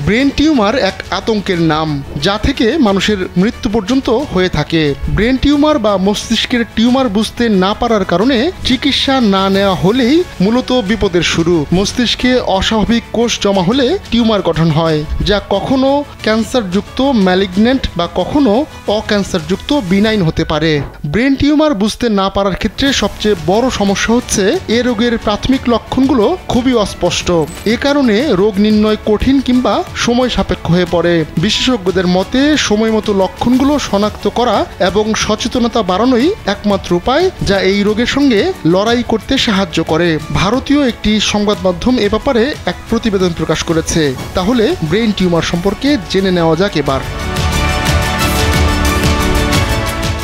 Brain tumour এক আতঙ্কের নাম, যা থেকে মানুষের মৃত্যু পর্যন্ত হয়ে থাকে। ব্রেন টিউমার বা মস্তিষ্কের টিউমার বুঝতে না পারার কারণে চিকিৎসা না নেওয়া হলেই মূলত বিপদের শুরু। মস্তিষ্কে অস্বাভাবিক কোষ জমা হলে টিউমার গঠন হয়, যা কখনো ক্যান্সারযুক্ত ম্যালিগন্যান্ট বা কখনো অক্যান্সারযুক্ত বিনাইন হতে পারে। ব্রেন টিউমার বুঝতে না পারার ক্ষেত্রে সবচেয়ে বড় সমস্যা হচ্ছে এ রোগের প্রাথমিক লক্ষণগুলো খুবই অস্পষ্ট। এ কারণে রোগ নির্ণয় কঠিন কিংবা সময় সাপেক্ষ হয়ে পড়ে। বিশেষজ্ঞদের মতে সময় মতো লক্ষণগুলো শনাক্ত করা এবং সচেতনতা বাড়ানোই একমাত্র উপায় যা এই রোগের সঙ্গে লড়াই করতে সাহায্য করে। ভারতীয় একটি সংবাদ মাধ্যম এ ব্যাপারে এক প্রতিবেদন প্রকাশ করেছে। তাহলে ব্রেন টিউমার সম্পর্কে জেনে নেওয়া যাক এবার।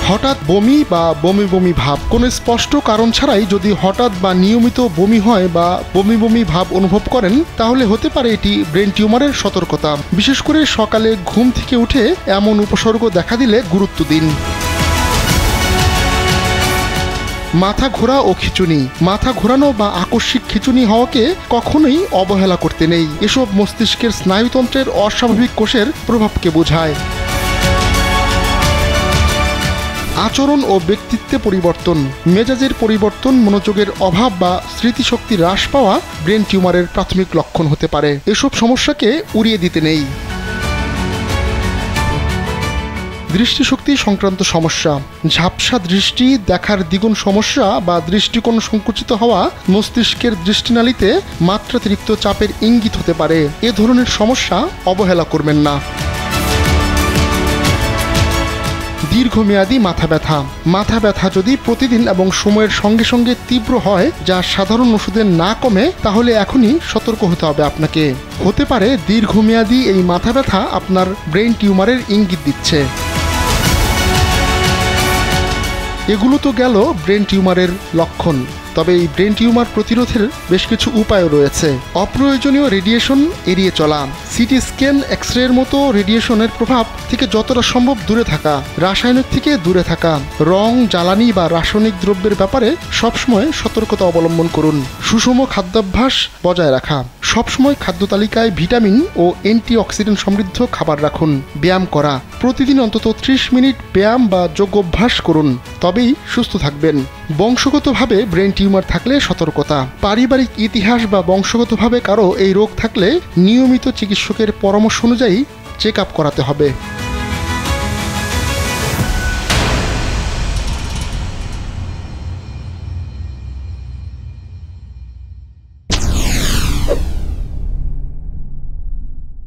হঠাৎ বমি বা বমি বমি ভাব, কোনো স্পষ্ট কারণ ছাড়াই যদি হঠাৎ বা নিয়মিত বমি হয় বা বমি বমি ভাব অনুভব করেন, তাহলে হতে পারে এটি ব্রেন টিউমারের সতর্কতা। বিশেষ করে সকালে ঘুম থেকে উঠে এমন উপসর্গ দেখা দিলে গুরুত্ব দিন। মাথা ঘোরা ও খিঁচুনি, মাথা ঘোরানো বা আকস্মিক খিঁচুনি হওয়াকে কখনোই অবহেলা করতে নেই। এসব মস্তিষ্কের স্নায়ুতন্ত্রের অস্বাভাবিক কোষের প্রভাবকে বোঝায়। আচরণ ও ব্যক্তিত্বে পরিবর্তন, মেজাজের পরিবর্তন, মনোযোগের অভাব বা স্মৃতিশক্তি হ্রাস পাওয়া ব্রেন টিউমারের প্রাথমিক লক্ষণ হতে পারে। এসব সমস্যাকে উড়িয়ে দিতে নেই। দৃষ্টিশক্তি সংক্রান্ত সমস্যা, ঝাপসা দৃষ্টি, দেখার দ্বিগুণ সমস্যা বা দৃষ্টিকোণ সংকুচিত হওয়া মস্তিষ্কের দৃষ্টিনালীতে মাত্রাতিরিক্ত চাপের ইঙ্গিত হতে পারে। এ ধরনের সমস্যা অবহেলা করবেন না। দীর্ঘমেয়াদী মাথা ব্যথা, মাথা ব্যথা যদি প্রতিদিন এবং সময়ের সঙ্গে সঙ্গে তীব্র হয়, যা সাধারণ ওষুধে না কমে, তাহলে এখনই সতর্ক হতে হবে আপনাকে। হতে পারে দীর্ঘমেয়াদী এই মাথা ব্যথা আপনার ব্রেন টিউমারের ইঙ্গিত দিচ্ছে। এগুলো তো গেল ব্রেন টিউমারের লক্ষণ। তবে এই ব্রেন টিউমার প্রতিরোধের বেশ কিছু উপায়ও রয়েছে। অপ্রয়োজনীয় রেডিয়েশন এড়িয়ে চলা, সিটি স্ক্যান, এক্সরের মতো রেডিয়েশনের প্রভাব থেকে যতটা সম্ভব দূরে থাকা, রাসায়নিক থেকে দূরে থাকা, রং, জ্বালানি বা রাসায়নিক দ্রব্যের ব্যাপারে সবসময় সতর্কতা অবলম্বন করুন। সুষম খাদ্যাভ্যাস বজায় রাখা, সবসময় খাদ্য তালিকায় ভিটামিন ও অ্যান্টিঅক্সিডেন্ট সমৃদ্ধ খাবার রাখুন। ব্যায়াম করা, প্রতিদিন অন্তত 30 মিনিট ব্যায়াম বা যোগ অভ্যাস করুন, তবেই সুস্থ থাকবেন। বংশগতভাবে ব্রেন টিউমার থাকলে সতর্কতা, পারিবারিক ইতিহাস বা বংশগতভাবে কারো এই রোগ থাকলে নিয়মিত চিকিৎসকের পরামর্শ অনুযায়ী চেক আপ করাতে হবে।